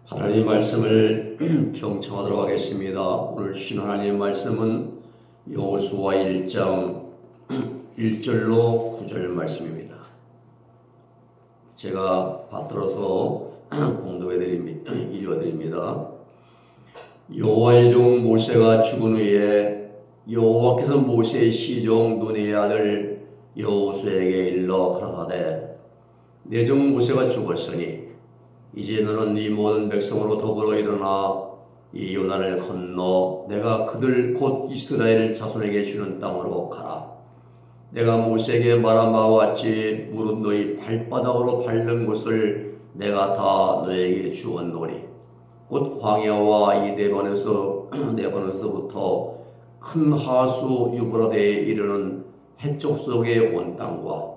하나님 말씀을 경청하도록 하겠습니다. 오늘 주신 하나님 말씀은 여호수아 1장 1절로 9절 말씀입니다. 제가 받들어서 읽어드립니다. 여호와의 종 모세가 죽은 후에 여호와께서 모세의 시종 눈의 아들 여호수아에게 일러 가라사대 내 종 모세가 죽었으니 이제 너는 이 모든 백성으로 더불어 일어나 이 요단을 건너 내가 그들 곧 이스라엘 자손에게 주는 땅으로 가라. 내가 모세에게 말한 바와 같이 무릇 너희 발바닥으로 밟는 곳을 내가 다 너에게 주었노니 곧 광야와 이 네번에서부터 큰 하수 유브라데에 이르는 해쪽 속의 온 땅과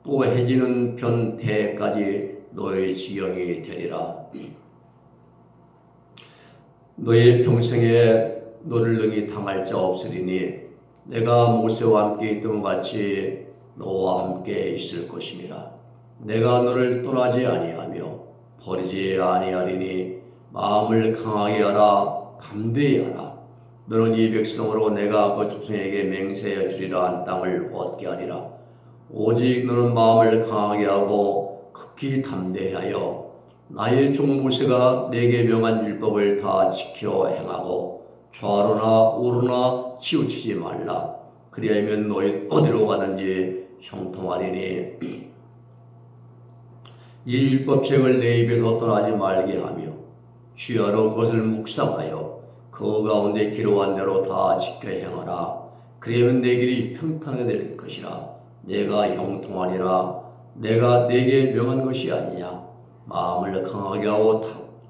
또 해지는 변태까지 너의 지경이 되리라. 너의 평생에 너를 능히 당할 자 없으리니 내가 모세와 함께 있던 것 같이 너와 함께 있을 것임이라. 내가 너를 떠나지 아니하며 버리지 아니하리니 마음을 강하게 하라. 담대히 하라. 너는 이 백성으로 내가 그 족속에게 맹세하여 주리라 한 땅을 얻게 하리라. 오직 너는 마음을 강하게 하고 극히 담대하여 나의 종 모세가 내게 명한 율법을 다 지켜 행하고 좌로나 우로나 치우치지 말라. 그리하면 너희 어디로 가든지 형통하리니 이 율법책을 내 입에서 떠나지 말게 하며 주야로 그것을 묵상하여 그 가운데 기록한 대로 다 지켜 행하라. 그리하면 내 길이 평탄하게 될 것이라. 내가 형통하리라. 내가 내게 명한 것이 아니냐. 마음을 강하게 하고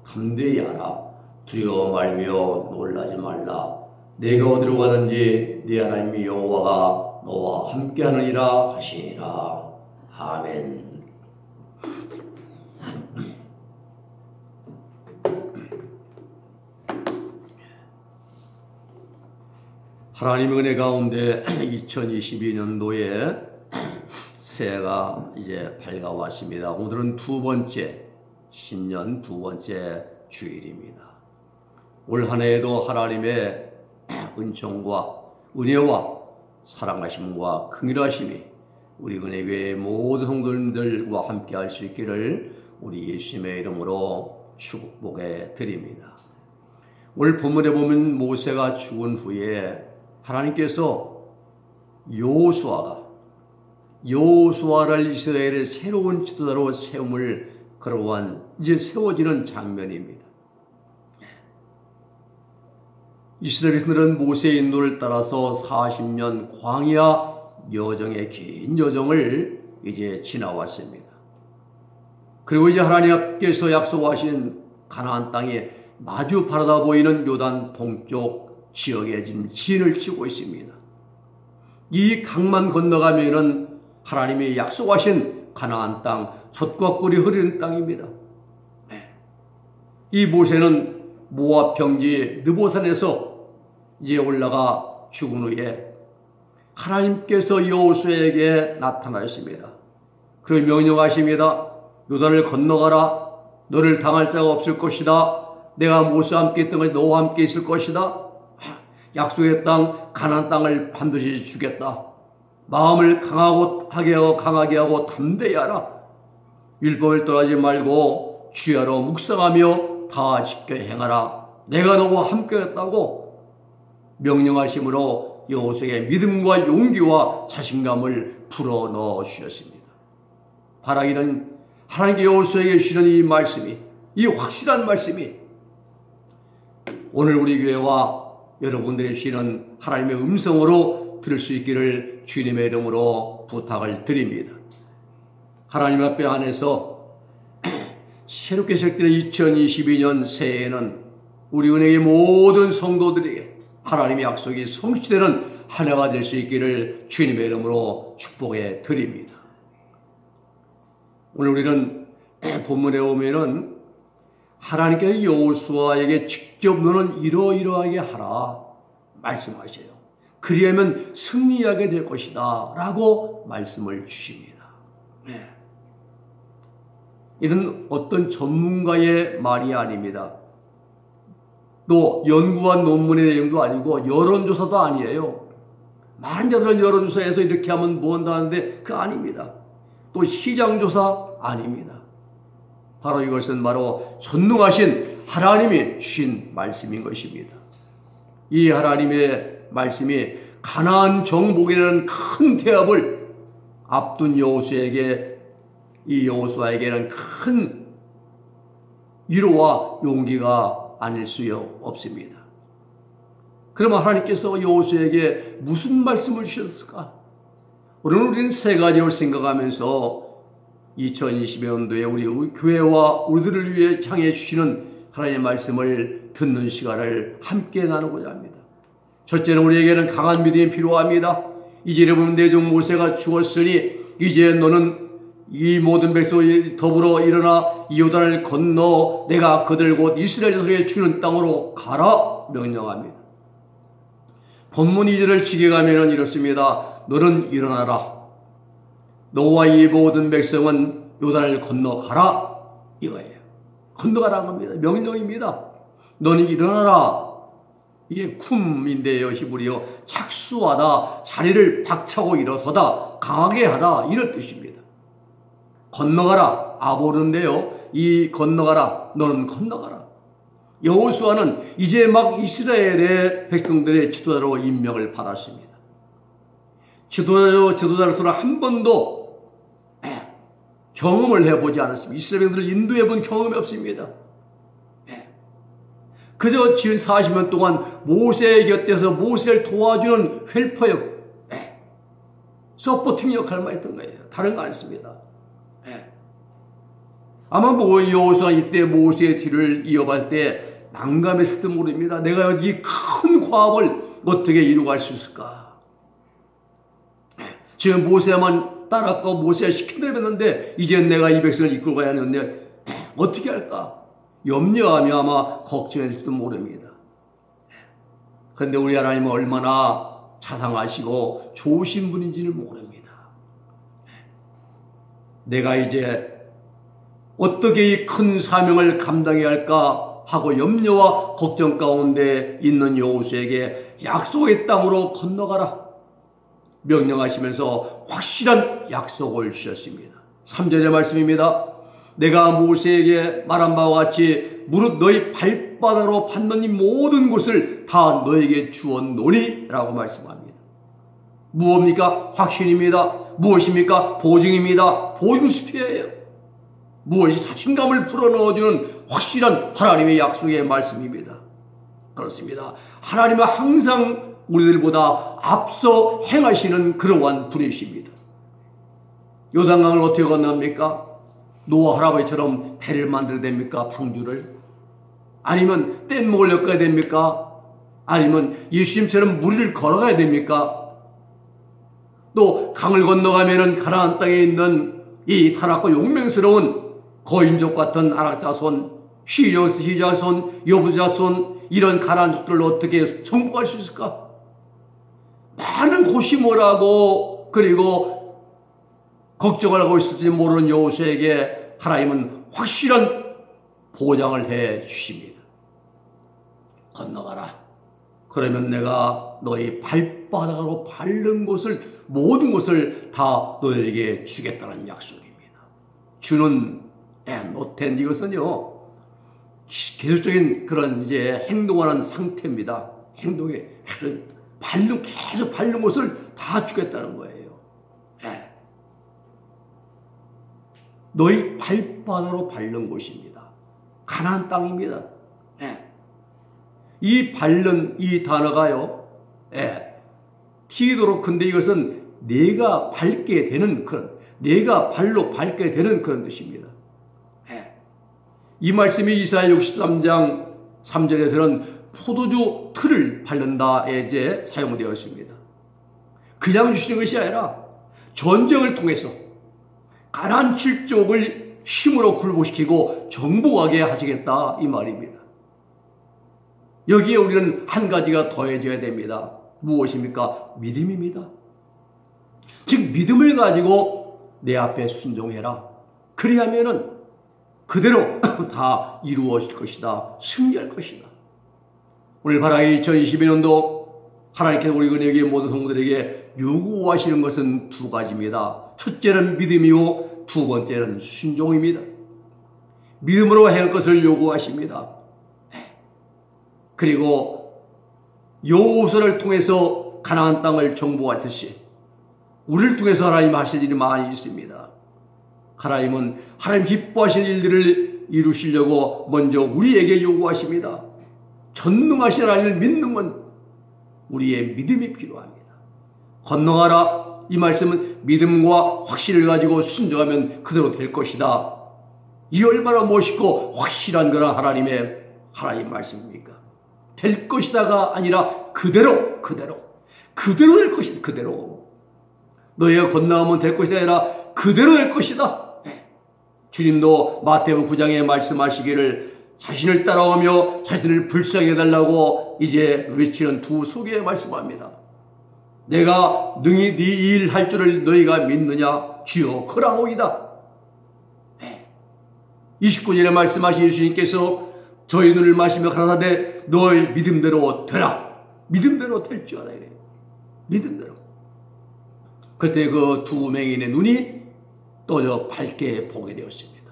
담대히 하라. 두려워 말며 놀라지 말라. 내가 어디로 가든지 네 하나님 여호와가 너와 함께하느니라 하시니라. 아멘. 하나님의 은혜 가운데 2022년도에 새해가 이제 밝아왔습니다. 오늘은 신년 두 번째 주일입니다. 올 한 해에도 하나님의 은총과 은혜와 사랑하심과 긍휼하심이 우리 은혜교회 모든 성도님들과 함께 할 수 있기를 우리 예수님의 이름으로 축복해 드립니다. 오늘 본문에 보면 모세가 죽은 후에 하나님께서 여호수아를 이스라엘의 새로운 지도자로 세움을 그러한 이제 세워지는 장면입니다. 이스라엘인들은 모세의 인도를 따라서 40년 광야 여정의 긴 여정을 이제 지나왔습니다. 그리고 이제 하나님께서 약속하신 가나안 땅에 마주 바라다 보이는 요단 동쪽 지역에 진을 치고 있습니다. 이 강만 건너가면은 하나님이 약속하신 가나안 땅, 젖과 꿀이 흐르는 땅입니다. 이 모세는 모압 평지 느보산에서 이제 올라가 죽은 후에 하나님께서 여호수아에게 나타나셨습니다. 그리고 명령하십니다. 요단을 건너가라. 너를 당할 자가 없을 것이다. 내가 모세와 함께 있던 것이 너와 함께 있을 것이다. 약속의 땅 가나안 땅을 반드시 주겠다. 마음을 강하게 하고 담대히 하라. 율법을 떠나지 말고 주야로 묵상하며 다 지켜 행하라. 내가 너와 함께했다고 명령하심으로 여호수아에게 믿음과 용기와 자신감을 불어넣어 주셨습니다. 바라기는 하나님께 여호수아에게 주시는 이 말씀이, 이 확실한 말씀이 오늘 우리 교회와 여러분들이 주시는 하나님의 음성으로 들을 수 있기를 주님의 이름으로 부탁을 드립니다. 하나님 앞에 안에서 새롭게 시작되는 2022년 새해에는 우리 은혜의 모든 성도들에게 하나님의 약속이 성취되는 한 해가 될 수 있기를 주님의 이름으로 축복해 드립니다. 오늘 우리는 본문에 오면은 하나님께서 여호수아에게 직접 너는 이러이러하게 하라 말씀하셔요. 그리하면 승리하게 될 것이다 라고 말씀을 주십니다. 이는 어떤 전문가의 말이 아닙니다. 또 연구한 논문의 내용도 아니고 여론조사도 아니에요. 많은 자들은 여론조사에서 이렇게 하면 뭐 한다는데 그거 아닙니다. 또 시장조사 아닙니다. 바로 이것은 바로 전능하신 하나님이 주신 말씀인 것입니다. 이 하나님의 말씀이 가나안 정복이라는 큰 대업을 앞둔 여호수아에게, 이 여호수아에게는 큰 위로와 용기가 아닐 수 없습니다. 그러면 하나님께서 여호수아에게 무슨 말씀을 주셨을까? 오늘 우리는 세 가지를 생각하면서 2020년도에 우리 교회와 우리들을 위해 향해 주시는 하나님의 말씀을 듣는 시간을 함께 나누고자 합니다. 첫째는 우리에게는 강한 믿음이 필요합니다. 이제 보면 내 종 모세가 죽었으니 이제 너는 이 모든 백성이 더불어 일어나 이 요단을 건너 내가 그들 곧 이스라엘 자손에게 주는 땅으로 가라 명령합니다. 본문 2절을 지켜가면 이렇습니다. 너는 일어나라. 너와 이 모든 백성은 요단을 건너가라 이거예요. 건너가라는 겁니다. 명령입니다. 너는 일어나라. 이게 쿰인데요. 히브리어 착수하다, 자리를 박차고 일어서다, 강하게 하다 이런 뜻입니다. 건너가라, 아보르인데요. 이 건너가라, 너는 건너가라. 여호수아는 이제 막 이스라엘의 백성들의 지도자로 임명을 받았습니다. 지도자로서는 한 번도 경험을 해보지 않았습니다. 이스라엘 백성들을 인도해본 경험이 없습니다. 그저 지은 40년 동안 모세의 곁에서 모세를 도와주는 헬퍼역, 서포팅 역할만 했던 거예요. 다른 거 않습니다. 아마 여호수아 이때 모세의 뒤를 이어갈 때 난감했을지도 모릅니다. 내가 이 큰 과업을 어떻게 이루어갈 수 있을까? 지금 모세만 따랐고 모세가 시킨 대로 했는데 이제 내가 이 백성을 이끌고 가야 하는데 어떻게 할까? 염려하며 아마 걱정했을지도 모릅니다. 그런데 우리 하나님은 얼마나 자상하시고 좋으신 분인지를 모릅니다. 내가 이제 어떻게 이 큰 사명을 감당해야 할까 하고 염려와 걱정 가운데 있는 여호수아에게 약속의 땅으로 건너가라 명령하시면서 확실한 약속을 주셨습니다. 3절의 말씀입니다. 내가 모세에게 말한 바와 같이 무릇 너희 발바닥으로 받는 이 모든 것을 다 너에게 주었노니 라고 말씀합니다. 무엇입니까? 확신입니다. 무엇입니까? 보증입니다. 보증수표예요. 무엇이 자신감을 불어넣어주는 확실한 하나님의 약속의 말씀입니다. 그렇습니다. 하나님은 항상 우리들보다 앞서 행하시는 그러한 분이십니다. 요단강을 어떻게 건너갑니까? 노아 할아버지처럼 배를 만들어야 됩니까? 방주를? 아니면 뗏목을 엮어야 됩니까? 아니면 예수님처럼 무리를 걸어가야 됩니까? 또 강을 건너가면은 가나안 땅에 있는 이 살았고 용맹스러운 거인족 같은 아낙 자손, 시저 자손, 여부 자손 이런 가나안족들을 어떻게 정복할 수 있을까? 많은 고심을 그리고 걱정을 하고 있을지 모르는 여호수아에게 하나님은 확실한 보장을 해 주십니다. 건너가라. 그러면 내가 너희 발바닥으로 밟는 것을 모든 것을 다 너에게 주겠다는 약속입니다. 주는 노텐 이것은요 계속적인 그런 이제 행동하는 상태입니다. 행동에 계속 밟는 것을 다 주겠다는 거예요. 너희 발바닥으로 밟는 곳입니다. 가나안 땅입니다. 이 밟는 이 단어가요, 티도록 근데 이것은 내가 밟게 되는 그런, 내가 발로 밟게 되는 그런 뜻입니다. 이 말씀이 이사야 63장 3절에서는 포도주 틀을 밟는다에 이제 사용되어 있습니다. 그냥 주시는 것이 아니라 전쟁을 통해서 가나안 7족을 힘으로 굴복시키고 정복하게 하시겠다 이 말입니다. 여기에 우리는 한 가지가 더해져야 됩니다. 무엇입니까? 믿음입니다. 즉 믿음을 가지고 내 앞에 순종해라. 그리하면은 그대로 다 이루어질 것이다. 승리할 것이다. 오늘 바라기 2022년도 하나님께서 우리 은혜의 모든 성도들에게 요구하시는 것은 두 가지입니다. 첫째는 믿음이요, 두 번째는 순종입니다. 믿음으로 행할 것을 요구하십니다. 그리고 여호수아를 통해서 가나안 땅을 정복하듯이 우리를 통해서 하나님 하실 일이 많이 있습니다. 하나님은 하나님 기뻐하시는 일들을 이루시려고 먼저 우리에게 요구하십니다. 전능하신 하나님을 믿는 건 우리의 믿음이 필요합니다. 건너가라, 이 말씀은 믿음과 확신을 가지고 순종하면 그대로 될 것이다. 이 얼마나 멋있고 확실한 거라 하나님 말씀입니까? 될 것이다가 아니라 그대로 될 것이다. 그대로 너희가 건너가면 될 것이다 아니라 그대로 될 것이다. 주님도 마태복음 9장에 말씀하시기를 자신을 따라오며 자신을 불쌍히 해달라고 이제 외치는 두 소개에 말씀합니다. 내가 능히 네 일 할 줄을 너희가 믿느냐? 주여 그라오이다. 29절에 말씀하신 예수님께서 저희 눈을 마시며 가라사대 너희 믿음대로 되라. 믿음대로 될 줄 알아야 돼요. 믿음대로. 그때 그 두 맹인의 눈이 떠져 밝게 보게 되었습니다.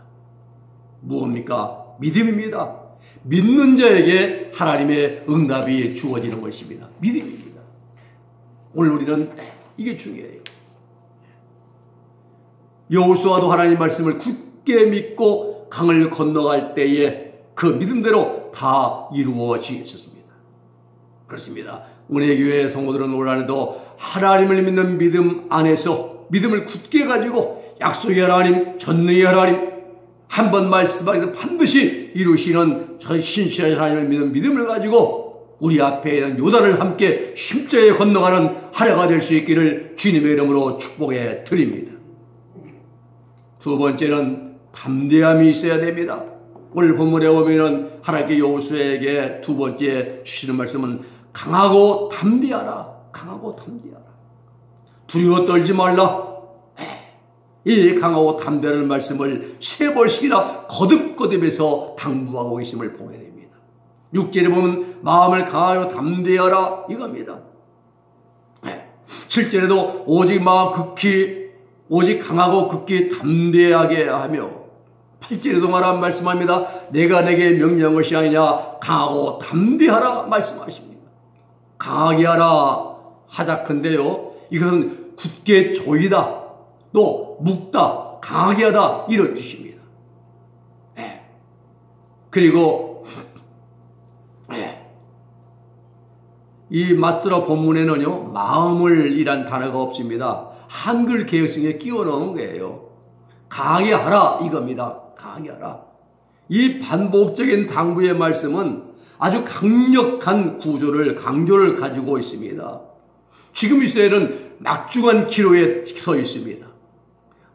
무엇입니까? 믿음입니다. 믿는 자에게 하나님의 응답이 주어지는 것입니다. 믿음입니다. 오늘 우리는 이게 중요해요. 여호수아도 하나님 말씀을 굳게 믿고 강을 건너갈 때에 그 믿음대로 다 이루어지셨습니다. 그렇습니다. 우리의 교회 성도들은 올 한해도 하나님을 믿는 믿음 안에서 믿음을 굳게 가지고 약속의 하나님, 전능의 하나님, 한번 말씀하셔서 반드시 이루시는 저 신실한 하나님을 믿는 믿음을 가지고 우리 앞에 있는 요단을 함께 힘차게 건너가는 한 해가 될 수 있기를 주님의 이름으로 축복해 드립니다. 두 번째는 담대함이 있어야 됩니다. 오늘 본문에 보면은 하나님께 여호수아에게 두 번째 주시는 말씀은 강하고 담대하라. 강하고 담대하라. 두려워 떨지 말라. 이 강하고 담대하는 말씀을 세 번씩이나 거듭거듭해서 당부하고 계심을 보게 됩니다. 6절에 보면 마음을 강하여 담대하라 이겁니다. 7절에도 오직 강하고 극히 담대하게 하며 8절에도 말씀합니다. 내가 내게 명령한 것이 아니냐 강하고 담대하라 말씀하십니다. 강하게 하라 하자컨대요. 이것은 굳게 조이다. 또 묵다, 강하게 하다 이런 뜻입니다. 그리고 이 마스터 본문에는요 마음을 이란 단어가 없습니다. 한글 개혁성에 끼워 넣은 거예요. 강하게 하라 이겁니다. 강하게 하라. 이 반복적인 당부의 말씀은 아주 강력한 강조를 가지고 있습니다. 지금 이스라엘은 막중한 기로에 서 있습니다.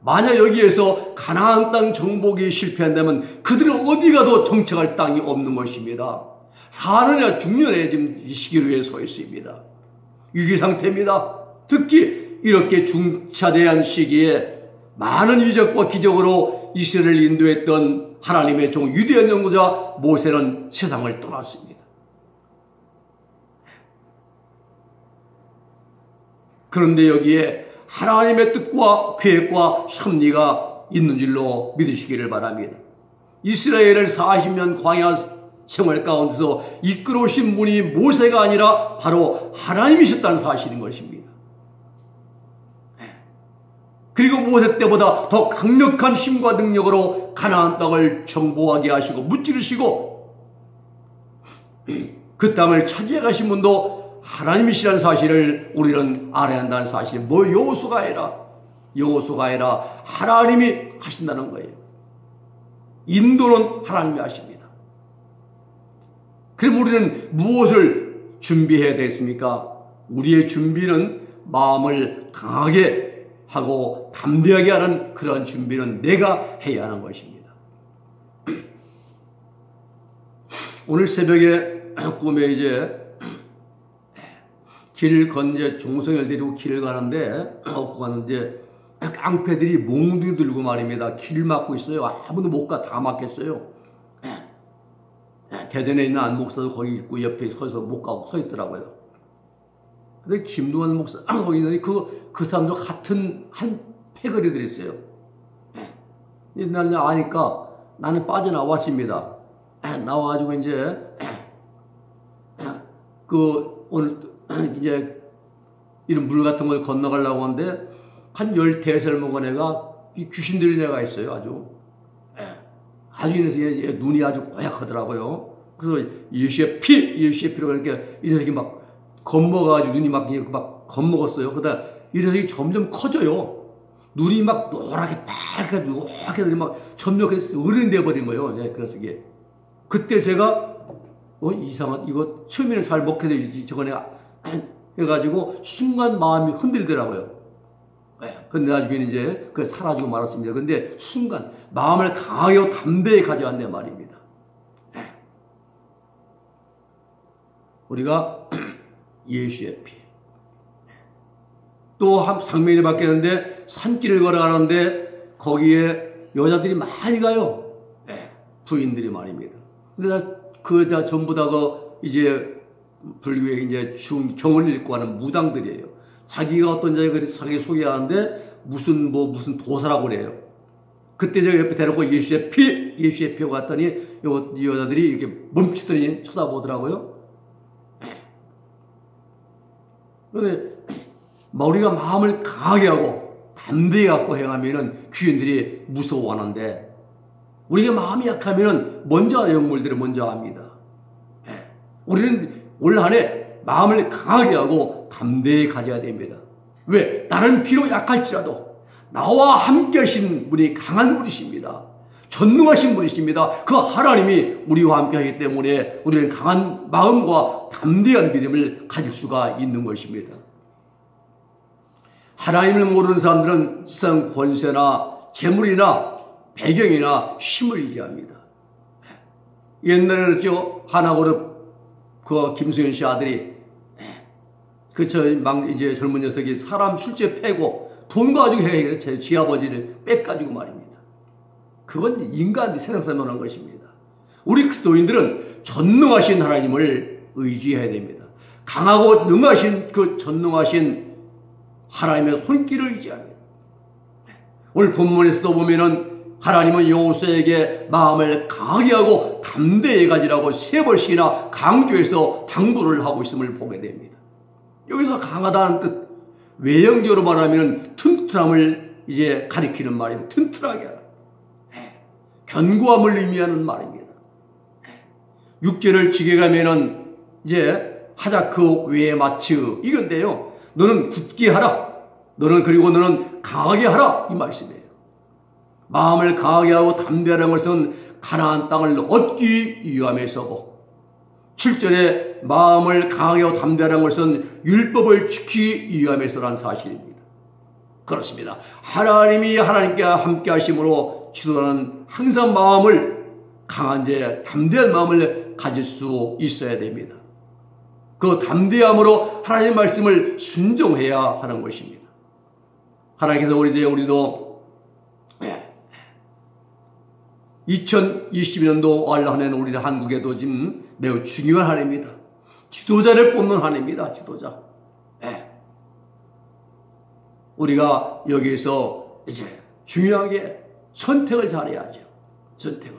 만약 여기에서 가나안 땅 정복이 실패한다면 그들은 어디 가도 정착할 땅이 없는 것입니다. 사느냐 죽느냐 지금 이 시기로에 서 있습니다. 위기 상태입니다. 특히 이렇게 중차대한 시기에 많은 이적과 기적으로 이스라엘을 인도했던 하나님의 종 위대한 연구자 모세는 세상을 떠났습니다. 그런데 여기에 하나님의 뜻과 계획과 섭리가 있는 줄로 믿으시기를 바랍니다. 이스라엘을 40년 광야 생활 가운데서 이끌어오신 분이 모세가 아니라 바로 하나님이셨다는 사실인 것입니다. 그리고 모세 때보다 더 강력한 힘과 능력으로 가나안 땅을 정복하게 하시고 무찌르시고 그 땅을 차지해 가신 분도 하나님이시라는 사실을 우리는 알아야 한다는 사실. 여호수아가 아니라 하나님이 하신다는 거예요. 인도는 하나님이 하십니다. 그럼 우리는 무엇을 준비해야 되겠습니까? 우리의 준비는 마음을 강하게 하고 담대하게 하는 그런 준비는 내가 해야 하는 것입니다. 오늘 새벽에 꿈에 이제 길을 건제 종성을 데리고 길을 가는데 가는데 깡패들이 몽둥이 들고 말입니다. 길 막고 있어요. 아무도 못 가. 다 막겠어요. 대전에 있는 안 목사도 거기 있고 옆에 서서 못 가고 서 있더라고요. 근데 김동완 목사 거기 있는데 그 사람들 같은 한 패거리들이 있어요. 날 아니까 나는 빠져나왔습니다. 나와가지고 이제 오늘 이제 이런 물 같은 걸 건너가려고 하는데 한 13살 먹은 애가 이 귀신 들린 애가 있어요. 아주 이래서 눈이 아주 고약하더라고요. 그래서 예수의 피로 그러니까 이 녀석이 막 겁먹어가지고 눈이 막 겁먹었어요. 그러다 이 녀석이 점점 커져요. 눈이 막 노랗게 빨갛게 노랗게 막 점점 어른이 돼버린 거예요. 그래서 이게 그때 제가 이상한 이거 처음에는 잘 먹혀들지 저거네 해가지고 순간 마음이 흔들더라고요. 근데 나중에는 이제 그 사라지고 말았습니다. 근데 순간 마음을 강하게 담대히 가져왔네 말입니다. 우리가 예수의 피. 또 한 상면이 바뀌었는데 산길을 걸어가는데 거기에 여자들이 많이 가요. 부인들이 말입니다. 근데 다 전부 다 이제 불교의 이제 경을 읽고 하는 무당들이에요. 자기가 어떤 자에 그래서 자기 소개하는데 무슨 도사라고 그래요. 그때 제가 옆에 대놓고 예수의 피고 갔더니 이 여자들이 이렇게 멈추더니 쳐다보더라고요. 그런데 우리가 마음을 강하게 하고 담대히 갖고 행하면은 귀인들이 무서워하는데 우리가 마음이 약하면은 영물들이 먼저 합니다. 우리는 올 한 해 마음을 강하게 하고 담대히 가져야 됩니다. 왜? 나는 비록 약할지라도 나와 함께 하신 분이 강한 분이십니다. 전능하신 분이십니다. 그 하나님이 우리와 함께 하기 때문에 우리는 강한 마음과 담대한 믿음을 가질 수가 있는 것입니다. 하나님을 모르는 사람들은 세상 권세나 재물이나 배경이나 힘을 의지합니다. 옛날에 그랬죠. 하나그룹 김수현 씨 아들이 이제 젊은 녀석이 사람 술집 패고 돈 가지고 제 지아버지를 뺏가지고 말입니다. 그건 인간 세상 사람이 하는 것입니다. 우리 그리스도인들은 전능하신 하나님을 의지해야 됩니다. 강하고 능하신 그 전능하신 하나님의 손길을 의지합니다. 오늘 본문에서도 보면은 하나님은 여호수아에게 마음을 강하게 하고 담대히 가지라고 3번씩이나 강조해서 당부를 하고 있음을 보게 됩니다. 여기서 강하다는 뜻, 외형적으로 말하면 튼튼함을 이제 가리키는 말입니다. 튼튼하게 하라. 견고함을 의미하는 말입니다. 육체를 지게 가면은 이제 하자크 외마츠 이건데요. 너는 굳게 하라. 너는 강하게 하라. 이 말씀이에요. 마음을 강하게 하고 담대하라는 것은 가나안 땅을 얻기 위함에 서고 7절에 마음을 강하게 하고 담대하라는 것은 율법을 지키기 위함에서라는 사실입니다. 그렇습니다. 하나님이 하나님께 함께 하심으로 지도자는 항상 마음을 강한 담대한 마음을 가질 수 있어야 됩니다. 그 담대함으로 하나님의 말씀을 순종해야 하는 것입니다. 하나님께서 우리도 2022년도 올 한해는 우리 한국에도 지금 매우 중요한 한 해입니다. 지도자를 뽑는 한 해입니다. 지도자. 우리가 여기에서 이제 중요하게 선택을 잘해야죠. 선택을.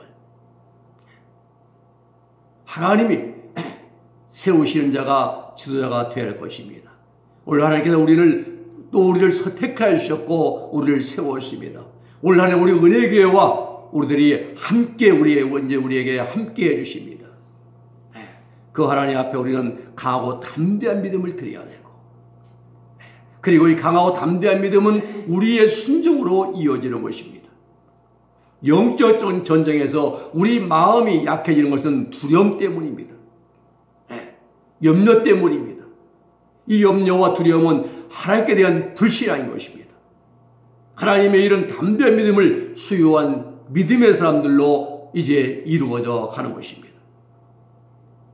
하나님이 세우시는 자가 지도자가 되어야 할 것입니다. 오늘 하나님께서 우리를 선택하여 주셨고 우리를 세우십니다. 오늘 하나님 우리 은혜교회와 우리들이 함께 우리에게 함께 해주십니다. 그 하나님 앞에 우리는 강하고 담대한 믿음을 드려야 되고 그리고 이 강하고 담대한 믿음은 우리의 순종으로 이어지는 것입니다. 영적 전쟁에서 우리 마음이 약해지는 것은 두려움 때문입니다. 염려 때문입니다. 이 염려와 두려움은 하나님께 대한 불신앙인 것입니다. 하나님의 이런 담대한 믿음을 수요한 믿음의 사람들로 이제 이루어져 가는 것입니다.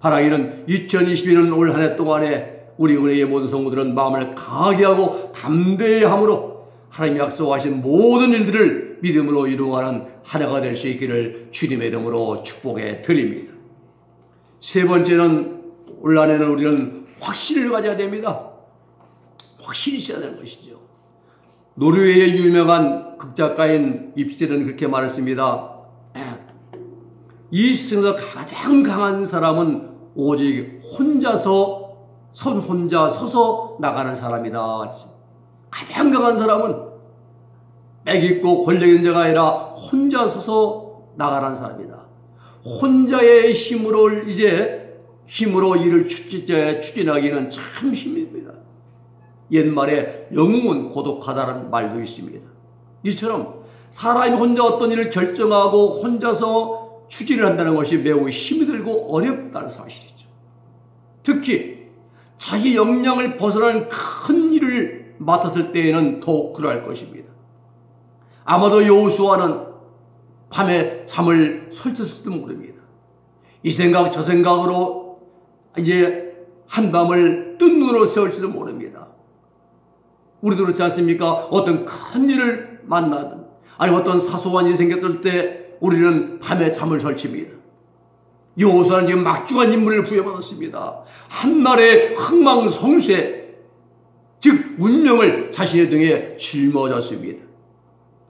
바라기는 2022년 올 한 해 동안에 우리 은혜의 모든 성도들은 마음을 강하게 하고 담대히 함으로 하나님이 약속하신 모든 일들을 믿음으로 이루어가는 한 해가 될 수 있기를 주님의 이름으로 축복해 드립니다. 세 번째는 올 한 해는 우리는 확신을 가져야 됩니다. 확신이 있어야 되는 것이죠. 노르웨이의 유명한 극작가인 입젤은 그렇게 말했습니다. 이 세상에서 가장 강한 사람은 오직 손 혼자 서서 나가는 사람이다. 가장 강한 사람은 맥 있고 권력 있는 자가 아니라 혼자 서서 나가는 사람이다. 혼자의 힘으로 일을 추진하기는 참 힘듭니다. 옛말에 영웅은 고독하다는 말도 있습니다. 이처럼 사람이 혼자 어떤 일을 결정하고 혼자서 추진을 한다는 것이 매우 힘이 들고 어렵다는 사실이죠. 특히 자기 역량을 벗어나는 큰 일을 맡았을 때에는 더욱 그러할 것입니다. 아마도 여호수아는 밤에 잠을 설쳤을지도 모릅니다. 이 생각 저 생각으로 이제 한밤을 뜬 눈으로 세울지도 모릅니다. 우리도 그렇지 않습니까? 어떤 큰 일을 만나든 아니면 어떤 사소한 일이 생겼을 때 우리는 밤에 잠을 설칩니다. 여호수아는 지금 막중한 임무를 부여받았습니다. 한날의 흥망성쇠, 즉 운명을 자신의 등에 짊어졌습니다.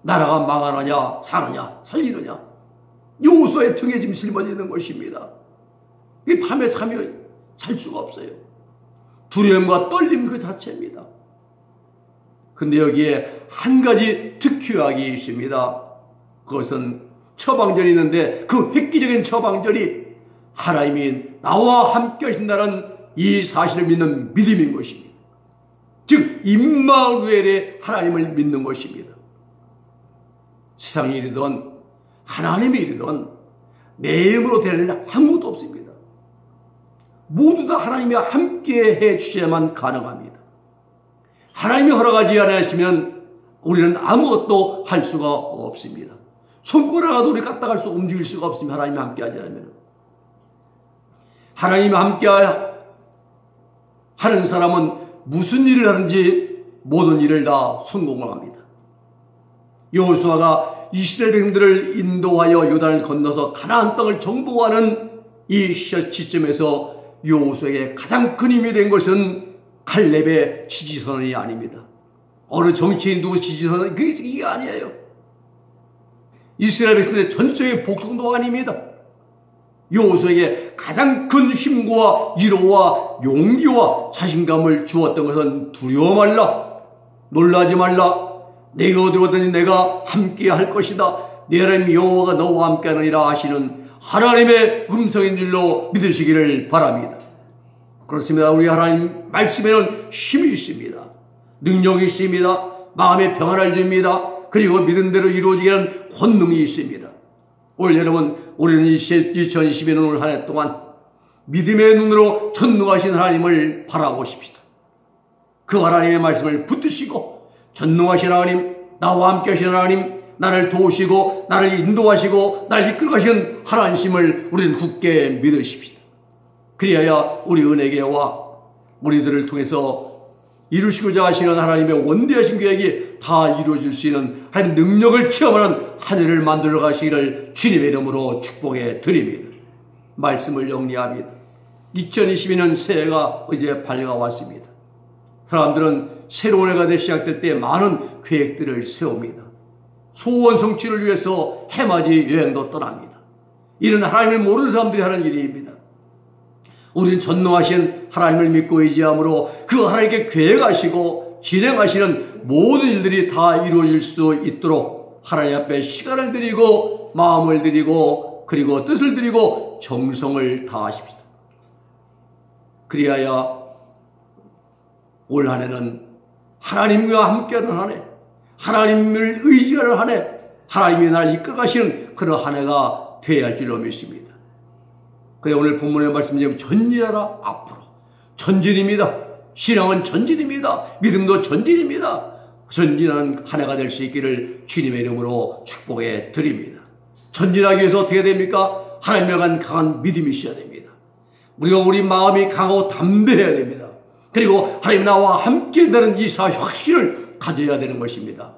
나라가 망하느냐 사느냐 살리느냐, 여호수아의 등에 지금 짊어지는 것입니다. 이 밤에 잠이 잘 수가 없어요. 두려움과 떨림 그 자체입니다. 그런데 여기에 한 가지 특효약이 있습니다. 그것은 처방전이 있는데 그 획기적인 처방전이 하나님이 나와 함께 하신다는 이 사실을 믿는 믿음인 것입니다. 즉 임마누엘의 하나님을 믿는 것입니다. 세상이 이르든 하나님이 이르든 내 힘으로 되는 일 아무것도 없습니다. 모두 다 하나님이 함께 해주셔야만 가능합니다. 하나님이 허락하지 않으시면 우리는 아무것도 할 수가 없습니다. 손가락도 우리 까딱할 수 움직일 수가 없습니다. 하나님이 함께 하지 않으면. 하나님이 함께 하는 사람은 무슨 일을 하는지 모든 일을 다 성공을 합니다. 여호수아가 이스라엘 백성들을 인도하여 요단을 건너서 가나안 땅을 정복하는 이 시점에서 여호수아에게 가장 큰 힘이 된 것은 칼렙의 지지선언이 아닙니다. 어느 정치인 누구 지지선언, 이게 아니에요. 이스라엘 백성들의 전적인 복종도가 아닙니다. 여호수아에게 가장 큰 힘과 위로와 용기와 자신감을 주었던 것은 두려워 말라, 놀라지 말라, 내가 어디로 가든지 내가 함께 할 것이다, 내 하나님 여호와가 너와 함께 하느니라 하시는 하나님의 음성인 줄로 믿으시기를 바랍니다. 그렇습니다. 우리 하나님 말씀에는 힘이 있습니다. 능력이 있습니다. 마음의 평안을 줍니다. 그리고 믿은 대로 이루어지게 하는 권능이 있습니다. 올 여러분, 우리는 2022년 올 한 해 동안 믿음의 눈으로 전능하신 하나님을 바라보십시다. 그 하나님의 말씀을 붙드시고 전능하신 하나님, 나와 함께 하시는 하나님, 나를 도우시고 나를 인도하시고 나를 이끌어 가시는 하나님심을 우리는 굳게 믿으십시다. 그리하여 우리 은혜계와 우리들을 통해서 이루시고자 하시는 하나님의 원대하신 계획이 다 이루어질 수 있는 하나님 능력을 체험하는 한 해를 만들어 가시기를 주님의 이름으로 축복해 드립니다. 말씀을 정리합니다. 2022년 새해가 이제 밝아왔습니다. 사람들은 새로운 해가 시작될 때 많은 계획들을 세웁니다. 소원 성취를 위해서 해맞이 여행도 떠납니다. 이는 하나님을 모르는 사람들이 하는 일입니다. 우리는 전능하신 하나님을 믿고 의지함으로 그 하나님께 계획하시고 진행하시는 모든 일들이 다 이루어질 수 있도록 하나님 앞에 시간을 드리고 마음을 드리고 그리고 뜻을 드리고 정성을 다하십시다. 그리하여 올 한 해는 하나님과 함께하는 한 해, 하나님을 의지하는 한 해, 하나님이 나를 이끌어가시는 그런 한 해가 되어야 할 줄로 믿습니다. 그래 오늘 본문의 말씀처럼 전진하라. 앞으로 전진입니다. 신앙은 전진입니다. 믿음도 전진입니다. 전진하는 한 해가 될 수 있기를 주님의 이름으로 축복해 드립니다. 전진하기 위해서 어떻게 됩니까? 하나님에 대한 강한 믿음이 있어야 됩니다. 우리가 우리 마음이 강하고 담대해야 됩니다. 그리고 하나님 나와 함께 되는 이 사실 확신을 가져야 되는 것입니다.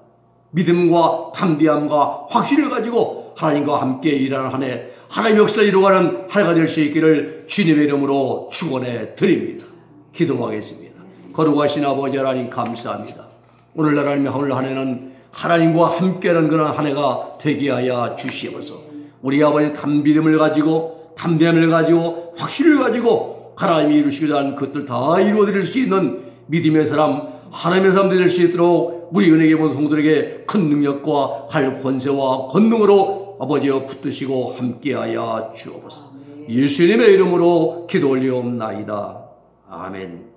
믿음과 담대함과 확신을 가지고 하나님과 함께 일하는 한 해, 하나님의 역사를 이루어가는 한 해가 될 수 있기를 주님의 이름으로 축원해 드립니다. 기도하겠습니다. 거룩하신 아버지 하나님 감사합니다. 오늘날 하나님 오늘 한 해는 하나님과 함께하는 그런 한 해가 되게 하여 주시옵소서. 우리 아버지 담비름을 가지고 담대함을 가지고 확신을 가지고 하나님이 이루시고자 하는 것들 다 이루어드릴 수 있는 믿음의 사람, 하나님의 사람 될 수 있도록 우리 은혜의 모든 성도들에게 큰 능력과 할 권세와 권능으로 아버지여 붙드시고 함께하여 주옵소서. 예수님의 이름으로 기도 올리옵나이다. 아멘.